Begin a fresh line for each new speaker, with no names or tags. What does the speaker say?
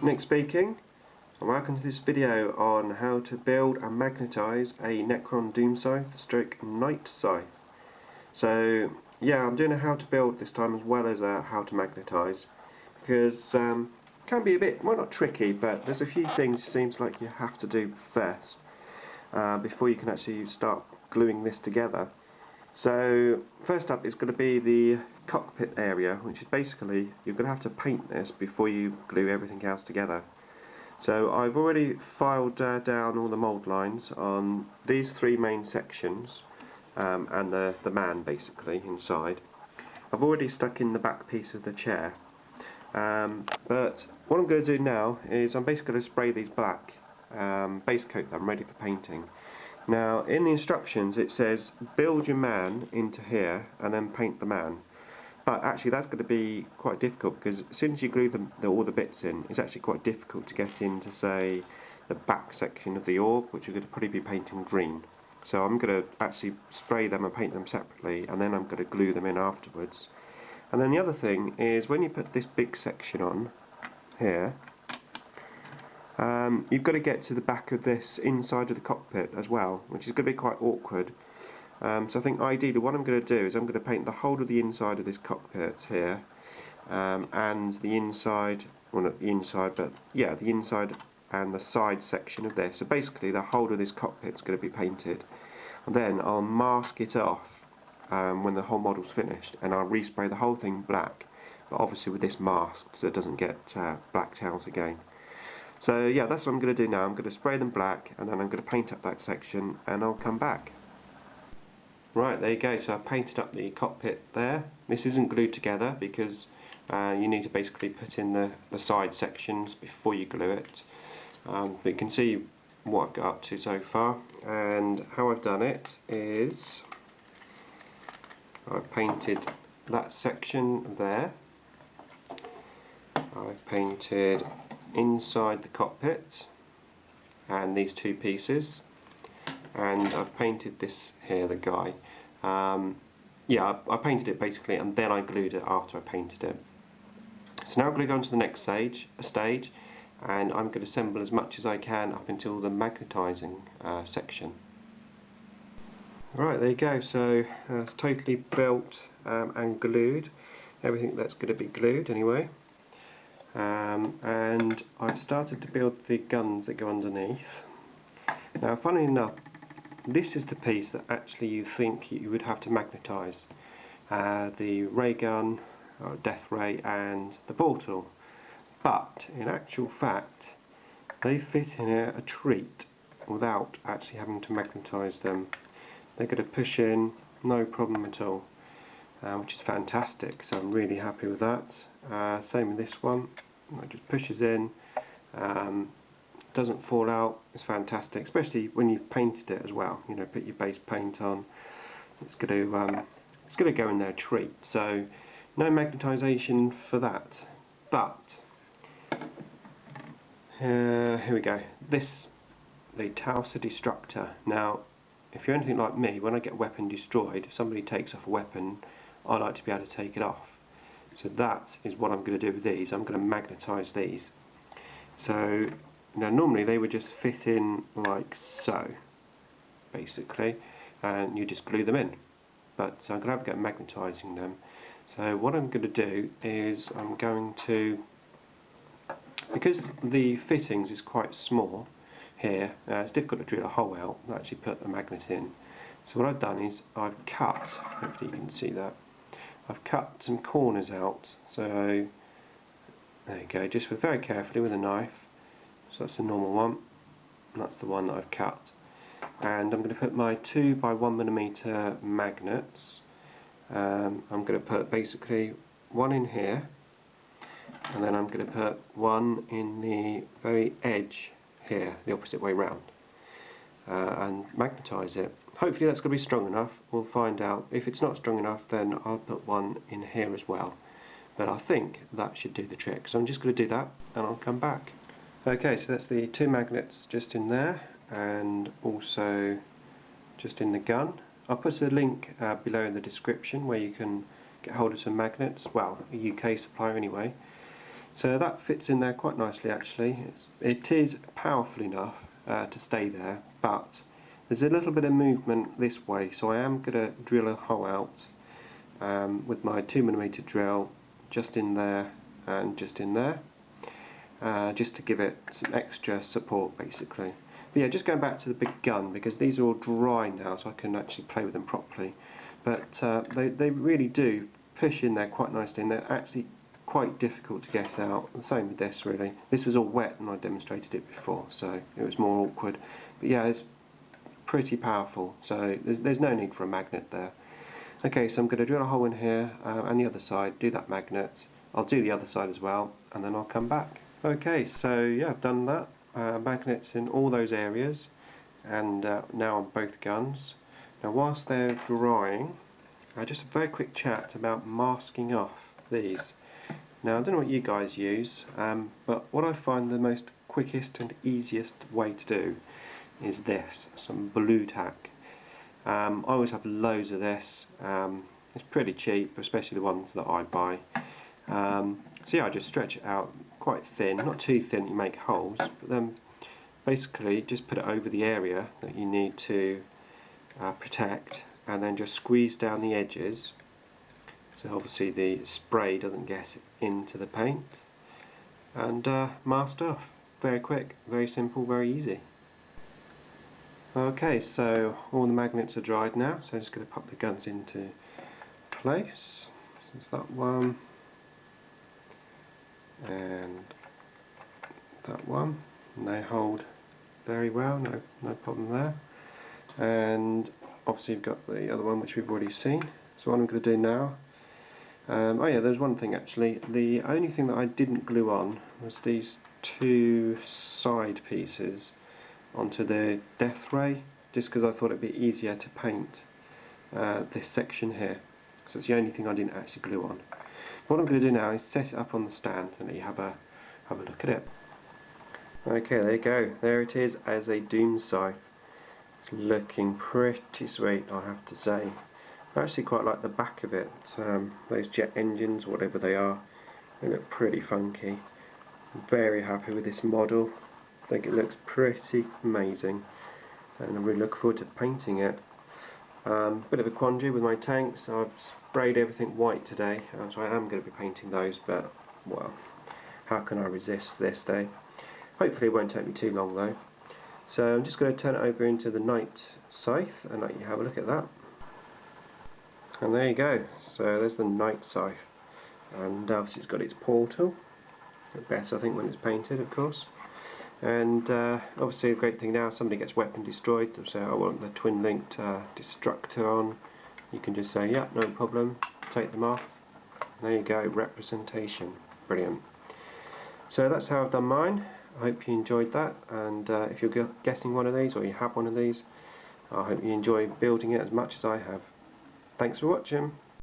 Nick speaking, and welcome to this video on how to build and magnetise a Necron Doom Scythe stroke Night Scythe. So yeah, I'm doing a how to build this time as well as a how to magnetise, because it can be a bit, well, not tricky, but there's a few things it seems like you have to do first before you can actually start gluing this together. So first up is going to be the cockpit area, which is basically you're going to have to paint this before you glue everything else together. So I've already filed down all the mould lines on these three main sections and the man basically inside. I've already stuck in the back piece of the chair, but what I'm going to do now is I'm basically going to spray these black, base coat them ready for painting. Now in the instructions it says build your man into here and then paint the man, but actually that's going to be quite difficult because as soon as you glue all the bits in, it's actually quite difficult to get into, say, the back section of the orb, which you're going to probably be painting green. So I'm going to actually spray them and paint them separately, and then I'm going to glue them in afterwards. And then the other thing is when you put this big section on here, you've got to get to the back of this inside of the cockpit as well, which is going to be quite awkward. So I think ideally what I'm going to do is I'm going to paint the whole of the inside of this cockpit here, and the inside, well not the inside, but yeah, the inside and the side section of this. So basically the whole of this cockpit is going to be painted, and then I'll mask it off when the whole model's finished, and I'll respray the whole thing black, but obviously with this masked so it doesn't get blacked out again. So yeah, that's what I'm going to do now. I'm going to spray them black and then I'm going to paint up that section and I'll come back. Right, there you go, so I've painted up the cockpit there. This isn't glued together because you need to basically put in the side sections before you glue it. But you can see what I've got up to so far, and how I've done it is I've painted that section there. I've painted inside the cockpit and these two pieces, and I've painted this here, the guy. Yeah, I painted it basically and then I glued it after I painted it. So now I'm going to go on to the next stage, and I'm going to assemble as much as I can up until the magnetising section. Right, there you go, so it's totally built and glued, everything that's going to be glued anyway. And I've started to build the guns that go underneath. Now funnily enough, this is the piece that actually you think you would have to magnetise. The ray gun, or death ray, and the portal. But in actual fact they fit in here a treat without actually having to magnetise them. They're going to push in, no problem at all, which is fantastic, so I'm really happy with that. Same with this one, it just pushes in, doesn't fall out. It's fantastic, especially when you've painted it as well. You know, put your base paint on, it's going to go in there a treat. So no magnetisation for that. But here we go. This, the Tausa Destructor. Now, if you're anything like me, when I get a weapon destroyed, if somebody takes off a weapon, I like to be able to take it off. So that is what I'm going to do with these. I'm going to magnetise these. So now normally they would just fit in like so, basically, and you just glue them in. But I'm going to have a go at magnetising them. So what I'm going to do is I'm going to, because the fittings is quite small here, it's difficult to drill a hole out and actually put a magnet in. So what I've done is I've cut, hopefully you can see that, I've cut some corners out. So there you go, just very carefully with a knife. So that's the normal one, and that's the one that I've cut. And I'm going to put my 2 by 1mm magnets. I'm going to put basically one in here, and then I'm going to put one in the very edge here, the opposite way round, and magnetise it. Hopefully that's going to be strong enough. We'll find out. If it's not strong enough, then I'll put one in here as well. But I think that should do the trick. So I'm just going to do that and I'll come back. Okay, so that's the 2 magnets just in there, and also just in the gun. I'll put a link below in the description where you can get hold of some magnets, well, a UK supplier anyway. So that fits in there quite nicely actually. It is powerful enough to stay there, but there's a little bit of movement this way, so I am going to drill a hole out with my 2mm drill just in there and just in there, just to give it some extra support basically. But yeah, just going back to the big gun, because these are all dry now so I can actually play with them properly. But they really do push in there quite nicely, and they're actually quite difficult to get out. The same with this really. This was all wet and I demonstrated it before, so it was more awkward. But yeah, it's pretty powerful, so there's no need for a magnet there. Okay, so I'm going to drill a hole in here and the other side, do that magnet. I'll do the other side as well, and then I'll come back. Okay, so yeah, I've done that. Magnets in all those areas, and now on both guns. Now whilst they're drying, just a very quick chat about masking off these. Now I don't know what you guys use, but what I find the most quickest and easiest way to do is this, some blue tack. I always have loads of this. It's pretty cheap, especially the ones that I buy. So yeah, I just stretch it out quite thin, not too thin that you make holes, but then basically just put it over the area that you need to protect, and then just squeeze down the edges so obviously the spray doesn't get into the paint, and masked off. Very quick, very simple, very easy. Okay, so all the magnets are dried now, so I'm just going to pop the guns into place. So it's that one and that one, and they hold very well, no problem there. And obviously you've got the other one which we've already seen. So what I'm going to do now, oh yeah, there's one thing actually. The only thing that I didn't glue on was these two side pieces onto the death ray, just because I thought it'd be easier to paint this section here. So it's the only thing I didn't actually glue on. What I'm going to do now is set it up on the stand and let you have a look at it. Okay, there you go. There it is as a Doom Scythe. It's looking pretty sweet, I have to say. I actually quite like the back of it. Those jet engines, whatever they are, they look pretty funky. I'm very happy with this model. I think it looks pretty amazing, and I really look forward to painting it. Bit of a quandary with my tanks. I've sprayed everything white today, so I am going to be painting those, but well, how can I resist this day? Hopefully it won't take me too long though. So I'm just going to turn it over into the night scythe and let you have a look at that. And there you go, so there's the night scythe, and obviously it's got its portal. Look better I think when it's painted, of course. And obviously the great thing now, if somebody gets weapon destroyed, they'll say I want the twin linked destructor on. You can just say yeah, no problem, take them off. There you go, representation, brilliant. So that's how I've done mine. I hope you enjoyed that, and if you're guessing one of these or you have one of these, I hope you enjoy building it as much as I have. Thanks for watching.